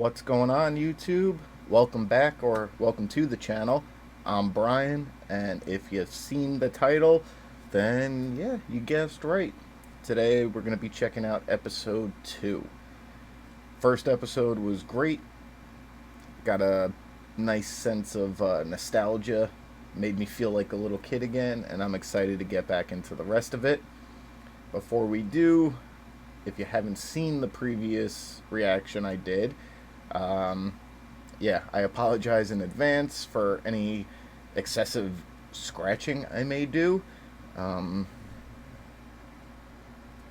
What's going on, YouTube? Welcome back, or welcome to the channel. I'm Brian, and if you've seen the title, then yeah, you guessed right. Today we're going to be checking out episode 2. First episode was great. Got a nice sense of nostalgia. Made me feel like a little kid again, and I'm excited to get back into the rest of it. Before we do, if you haven't seen the previous reaction I did, yeah, I apologize in advance for any excessive scratching I may do.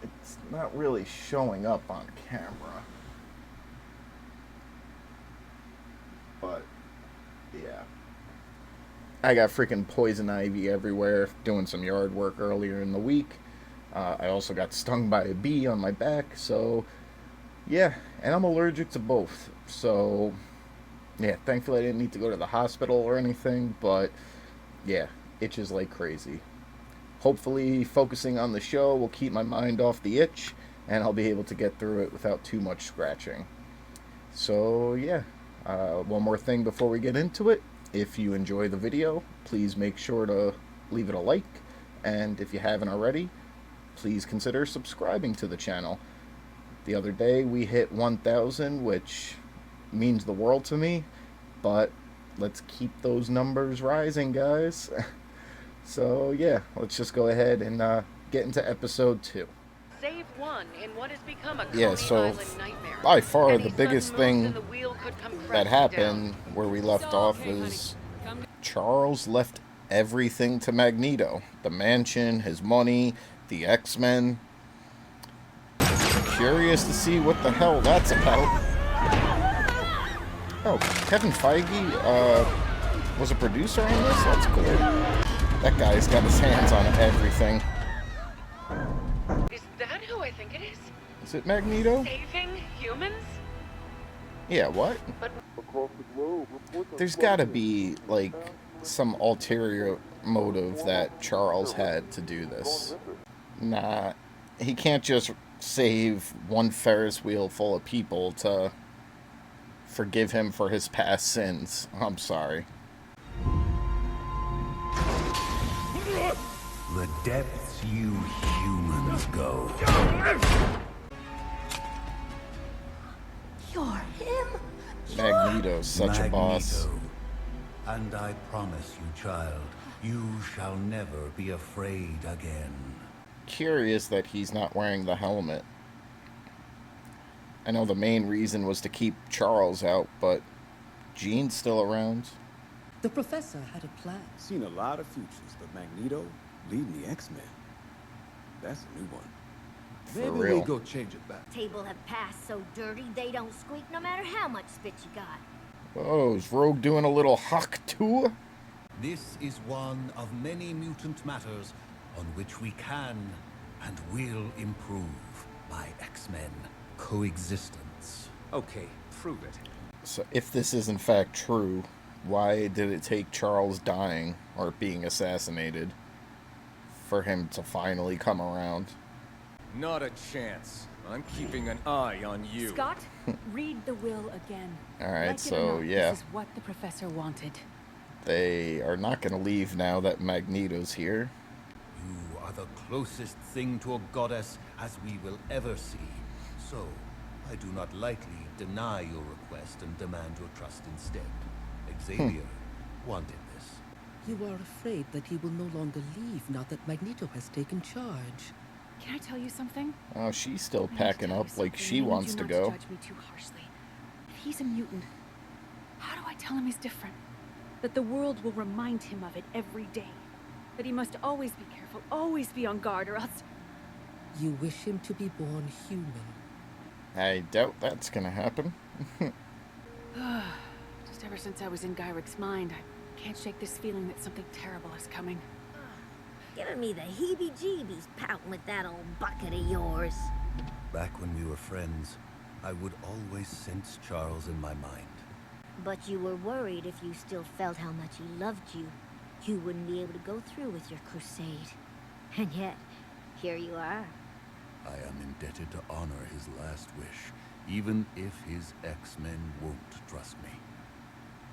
It's not really showing up on camera, but yeah. I got freaking poison ivy everywhere doing some yard work earlier in the week. I also got stung by a bee on my back, so yeah, and I'm allergic to both. So yeah, thankfully I didn't need to go to the hospital or anything, but yeah, itches like crazy. Hopefully focusing on the show will keep my mind off the itch, and I'll be able to get through it without too much scratching. So yeah, one more thing before we get into it. If you enjoy the video, please make sure to leave it a like, and if you haven't already, please consider subscribing to the channel. The other day we hit 1,000, which means the world to me, but let's keep those numbers rising, guys. So yeah, let's just go ahead and get into episode 2. Save one in what has become a Yeah, Coney so Island nightmare. by far Any the sudden biggest moves thing and the wheel could come that crashing happened down. where we left off was Charles left everything to Magneto. The mansion, his money, the X-Men. Curious to see what the hell that's about. Oh, Kevin Feige was a producer on this? That's cool. That guy's got his hands on everything. Is that who I think it is? Is it Magneto? Saving humans? Yeah, what? But There's gotta be, like, some ulterior motive that Charles had to do this. Nah, he can't just save one Ferris wheel full of people to forgive him for his past sins. I'm sorry. The depths you humans go. You're him? Magneto's such a boss. Magneto. And I promise you, child, you shall never be afraid again. Curious that he's not wearing the helmet. I know the main reason was to keep Charles out, but Jean's still around. The professor had a plan. Seen a lot of futures, but Magneto leading the X-Men. That's a new one. For Maybe real. we go change it back. Table have passed so dirty they don't squeak no matter how much spit you got. Oh, is Rogue doing a little hawk tour? This is one of many mutant matters on which we can and will improve by X-Men coexistence. Okay, prove it. So if this is in fact true, why did it take Charles dying or being assassinated for him to finally come around? Not a chance. I'm keeping an eye on you. Scott, read the will again. Alright, Like it or so not, yeah, This is what the professor wanted. they are not going to leave now that Magneto's here. You are the closest thing to a goddess as we will ever see. So, I do not lightly deny your request and demand your trust instead. Xavier wanted this. You are afraid that he will no longer leave now that Magneto has taken charge. Can I tell you something? Oh, she's still I need to packing tell up you like something, she and I need wants you to not go. Judge me too harshly. If he's a mutant, how do I tell him he's different? That the world will remind him of it every day. That he must always be careful, always be on guard, or else... You wish him to be born human. I doubt that's going to happen. Just ever since I was in Gyric's mind, I can't shake this feeling that something terrible is coming. Giving me the heebie-jeebies pouting with that old bucket of yours. Back when we were friends, I would always sense Charles in my mind. But you were worried if you still felt how much he loved you, you wouldn't be able to go through with your crusade. And yet, here you are. I am indebted to honor his last wish, even if his X-Men won't trust me.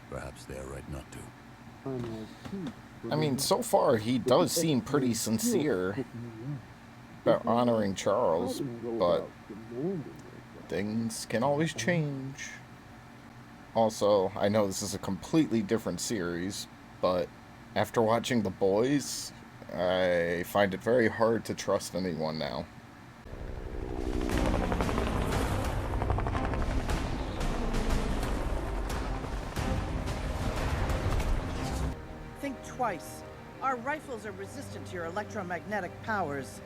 Perhaps they're right not to. I mean, so far he does seem pretty sincere about honoring Charles, but things can always change. Also, I know this is a completely different series, but after watching The Boys, I find it very hard to trust anyone now. Think twice. Our rifles are resistant to your electromagnetic powers.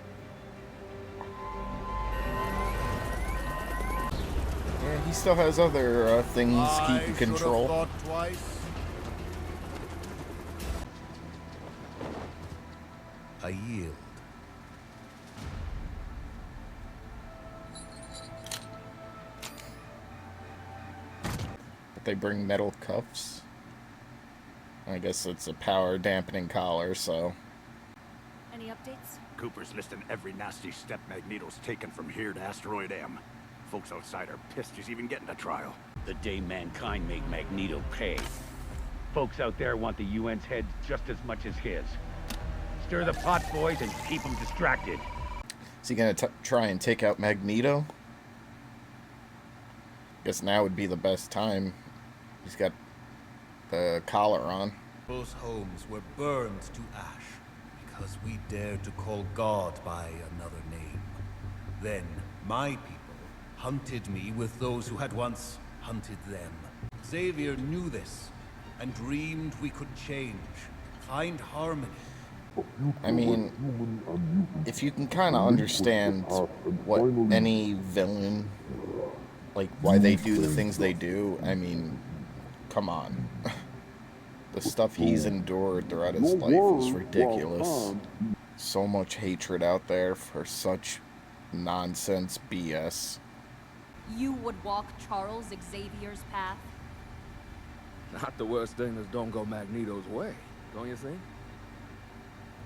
Yeah, he still has other things he can I control. should have thought twice. I yield. But they bring metal cuffs. I guess it's a power dampening collar, so. Any updates? Cooper's listing every nasty step Magneto's taken from here to Asteroid M. Folks outside are pissed he's even getting a trial. The day mankind made Magneto pay. Folks out there want the UN's head just as much as his. Stir the pot, boys, and keep them distracted. Is he gonna try and take out Magneto? Guess now would be the best time. He's got the collar on. Those homes were burned to ash because we dared to call God by another name. Then my people hunted me with those who had once hunted them. Xavier knew this and dreamed we could change, find harmony. I mean, if you can kind of understand what any villain, like why they do the things they do, I mean, come on. The stuff he's endured throughout his life is ridiculous. So much hatred out there for such nonsense BS. You would walk Charles Xavier's path? Not the worst thing that don't go Magneto's way, don't you think?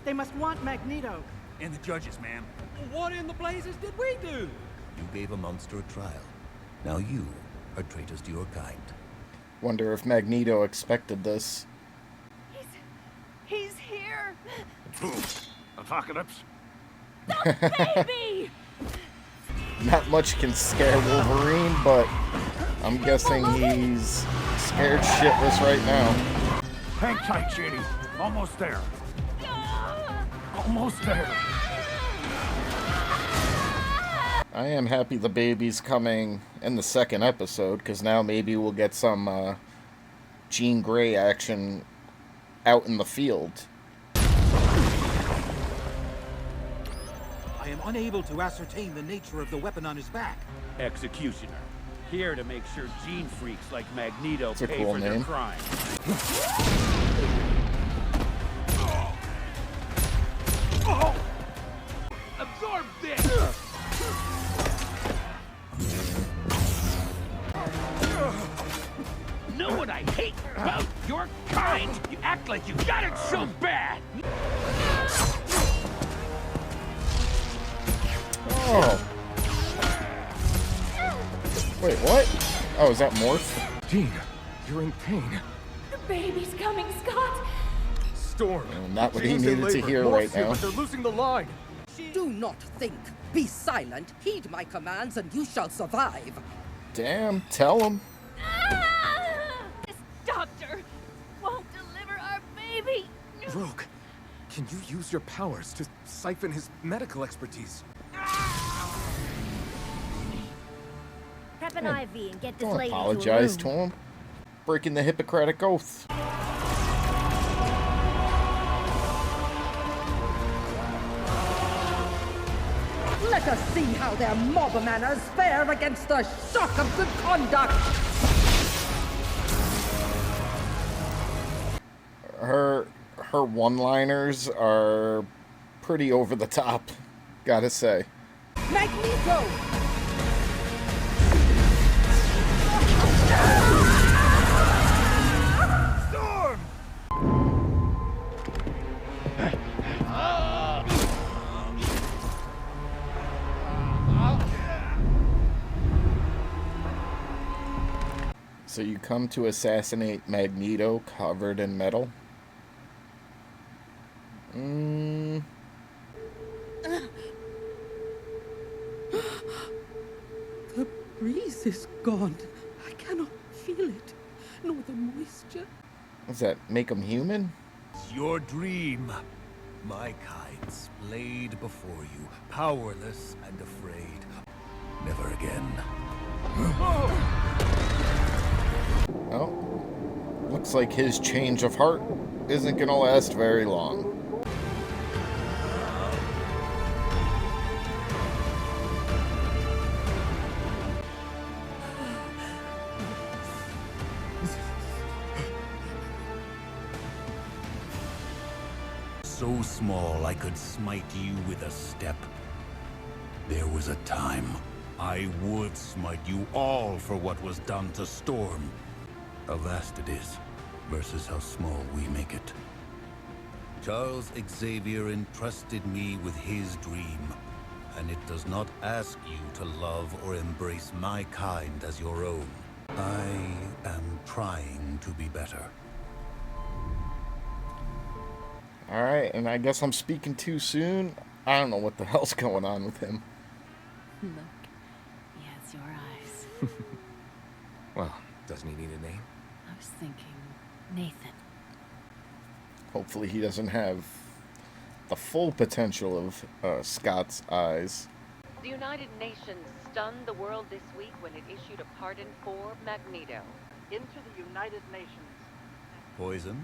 They must want Magneto. And the judges, ma'am. What in the blazes did we do? You gave a monster a trial. Now you are traitors to your kind. Wonder if Magneto expected this. He's here! Apocalypse? Baby! Not much can scare Wolverine, but I'm guessing he's scared shitless right now. Hang tight, Shady. Almost there. Almost there. I am happy the baby's coming in the second episode, because now maybe we'll get some Jean Grey action out in the field. I am unable to ascertain the nature of the weapon on his back. Executioner. Here to make sure gene freaks like Magneto That's a pay cool for their name. crimes. Absorb this! Know what I hate about your kind? You act like you got it so bad! Oh. Wait, what? Oh, is that Morph? Jean, you're in pain. The baby's coming, Scott! Storm. Not what he Jean's in needed to labor. hear Morph's right here, now. but they're losing the line. Do not think. Be silent. Heed my commands, and you shall survive. Damn, tell him. This doctor won't deliver our baby! Rogue, can you use your powers to siphon his medical expertise? Prep an Yeah. IV and get this Don't lady apologize to to a room. him. Breaking the Hippocratic Oath. Let us see how their mob manners fare against the shock of good conduct. Her one-liners are pretty over the top, gotta say. Magneto! Storm! So you come to assassinate Magneto covered in metal? The breeze is gone. I cannot feel it, nor the moisture. Does that make him human? It's your dream. My kind splayed before you, powerless and afraid. Never again. Oh. Looks like his change of heart isn't gonna last very long. So small I could smite you with a step. There was a time I would smite you all for what was done to Storm. How vast it is versus how small we make it. Charles Xavier entrusted me with his dream, and it does not ask you to love or embrace my kind as your own. I am trying to be better. Alright, and I guess I'm speaking too soon. I don't know what the hell's going on with him. Look, he has your eyes. Well, doesn't he need a name? I was thinking Nathan. Hopefully he doesn't have the full potential of Scott's eyes. The United Nations stunned the world this week when it issued a pardon for Magneto. Into the United Nations. Poison?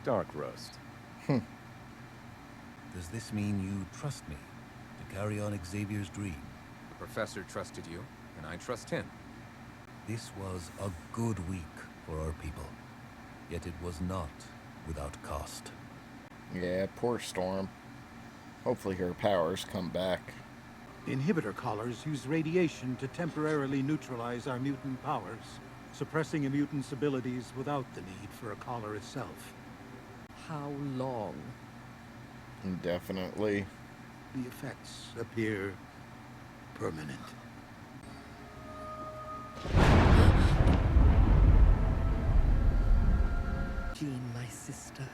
Dark roast. Does this mean you trust me to carry on Xavier's dream? The professor trusted you, and I trust him. This was a good week for our people, yet it was not without cost. Yeah, poor Storm. Hopefully her powers come back. Inhibitor collars use radiation to temporarily neutralize our mutant powers, suppressing a mutant's abilities without the need for a collar itself. How long? Indefinitely. The effects appear permanent. Jean, my sister.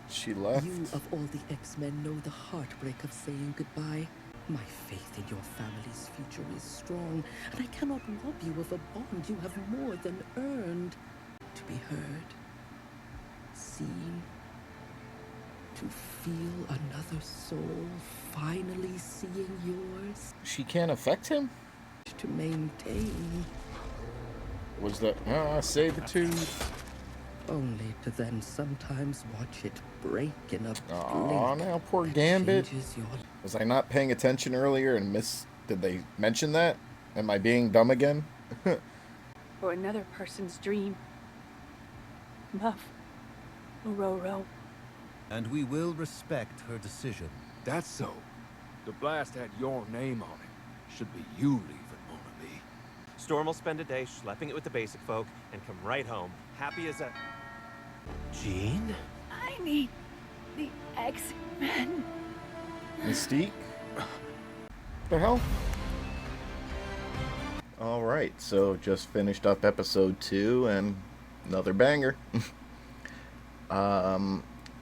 She left. You of all the X-Men know the heartbreak of saying goodbye. My faith in your family's future is strong, and I cannot rob you of a bond you have more than earned. To be heard, seen, to feel another soul finally seeing yours. She can't affect him? To maintain. Was that Sabertooth? Only to then sometimes watch it break in a Aw, blink. now poor Gambit. Changes your... Was I not paying attention earlier and did they mention that? Am I being dumb again? For another person's dream. Love. Roro. And we will respect her decision. That's so. The blast had your name on it. Should be you leaving, Mona B. Storm will spend a day schlepping it with the basic folk and come right home, happy as a... Jean? I need the X-Men. Mystique? The hell? Alright, so just finished up episode 2 and another banger.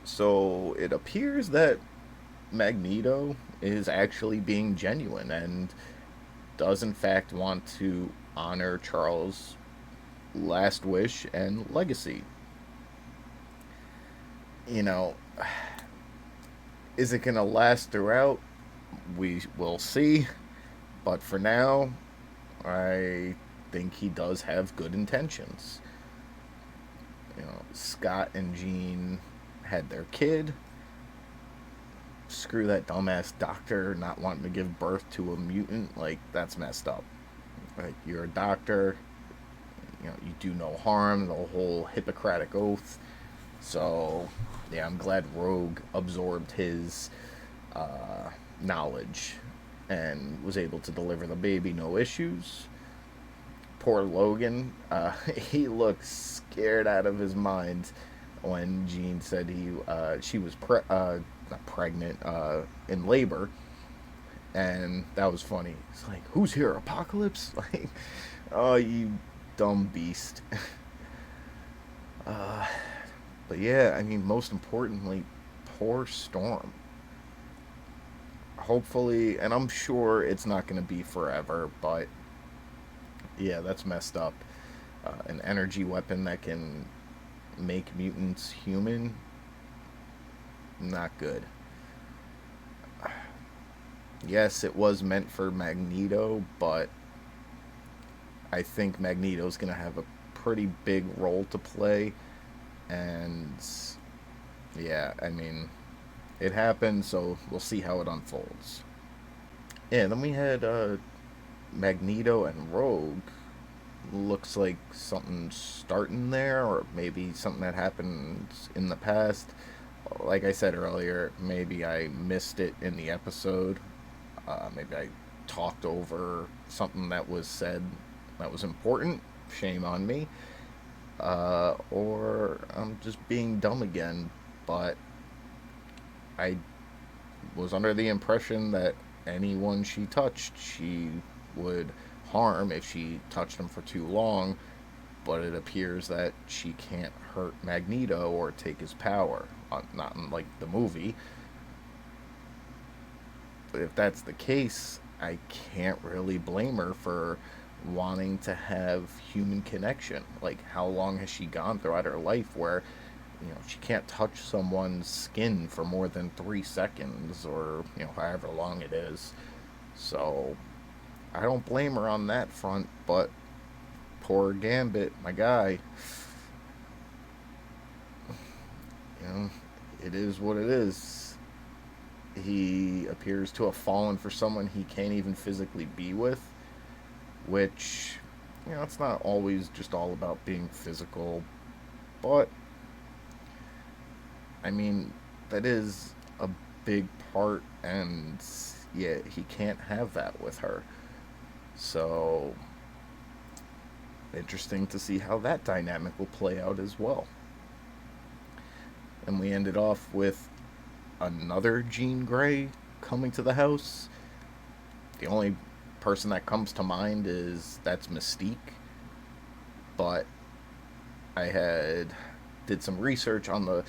So it appears that Magneto is actually being genuine and does in fact want to honor Charles' last wish and legacy. You know, is it going to last throughout? We will see. But for now, I think he does have good intentions. You know, Scott and Jean had their kid. Screw that dumbass doctor not wanting to give birth to a mutant. Like, that's messed up. Like, you're a doctor. You know, you do no harm. The whole Hippocratic Oath. So, yeah, I'm glad Rogue absorbed his knowledge and was able to deliver the baby, no issues. Poor Logan, he looked scared out of his mind when Jean said she was not pregnant, in labor, and that was funny. It's like, who's here, Apocalypse? Like, oh, you dumb beast. Uh, but yeah, I mean, most importantly, poor Storm. Hopefully, and I'm sure it's not going to be forever, but yeah, that's messed up. An energy weapon that can make mutants human, not good. Yes, it was meant for Magneto, but I think Magneto's going to have a pretty big role to play. And yeah, I mean, it happened, so we'll see how it unfolds. Yeah, then we had Magneto and Rogue. Looks like something's starting there, or maybe something that happened in the past. Like I said earlier, maybe I missed it in the episode. Maybe I talked over something that was said that was important. Shame on me. Or I'm just being dumb again. But I was under the impression that anyone she touched, she would harm if she touched them for too long. But it appears that she can't hurt Magneto or take his power. Not in, like, the movie. But if that's the case, I can't really blame her for wanting to have human connection. Like, how long has she gone throughout her life where, she can't touch someone's skin for more than 3 seconds, or, however long it is. So, I don't blame her on that front, but poor Gambit, my guy. It is what it is. He appears to have fallen for someone he can't even physically be with, which, it's not always just all about being physical, but, I mean, that is a big part, and yeah, he can't have that with her. So, interesting to see how that dynamic will play out as well. And we ended off with another Jean Grey coming to the house. The only person that comes to mind is that's Mystique. But I did some research on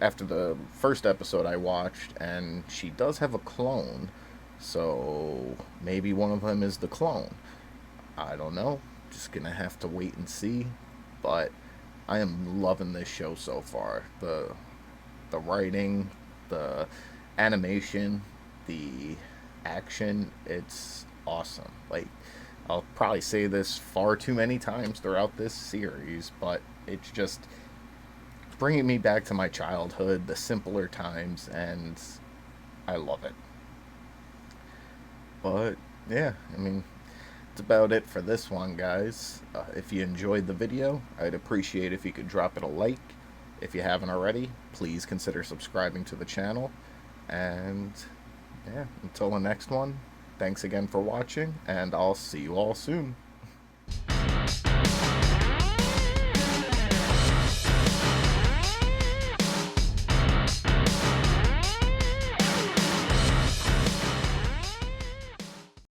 after the first episode I watched, and she does have a clone. So maybe one of them is the clone. I don't know. Just gonna have to wait and see. But I am loving this show so far. The writing, the animation, the action, it's awesome. Like, I'll probably say this far too many times throughout this series, but it's just bringing me back to my childhood, the simpler times, and I love it. But yeah, I mean, that's about it for this one, guys. If you enjoyed the video, I'd appreciate if you could drop it a like. If you haven't already, please consider subscribing to the channel. And yeah, until the next one, thanks again for watching, and I'll see you all soon.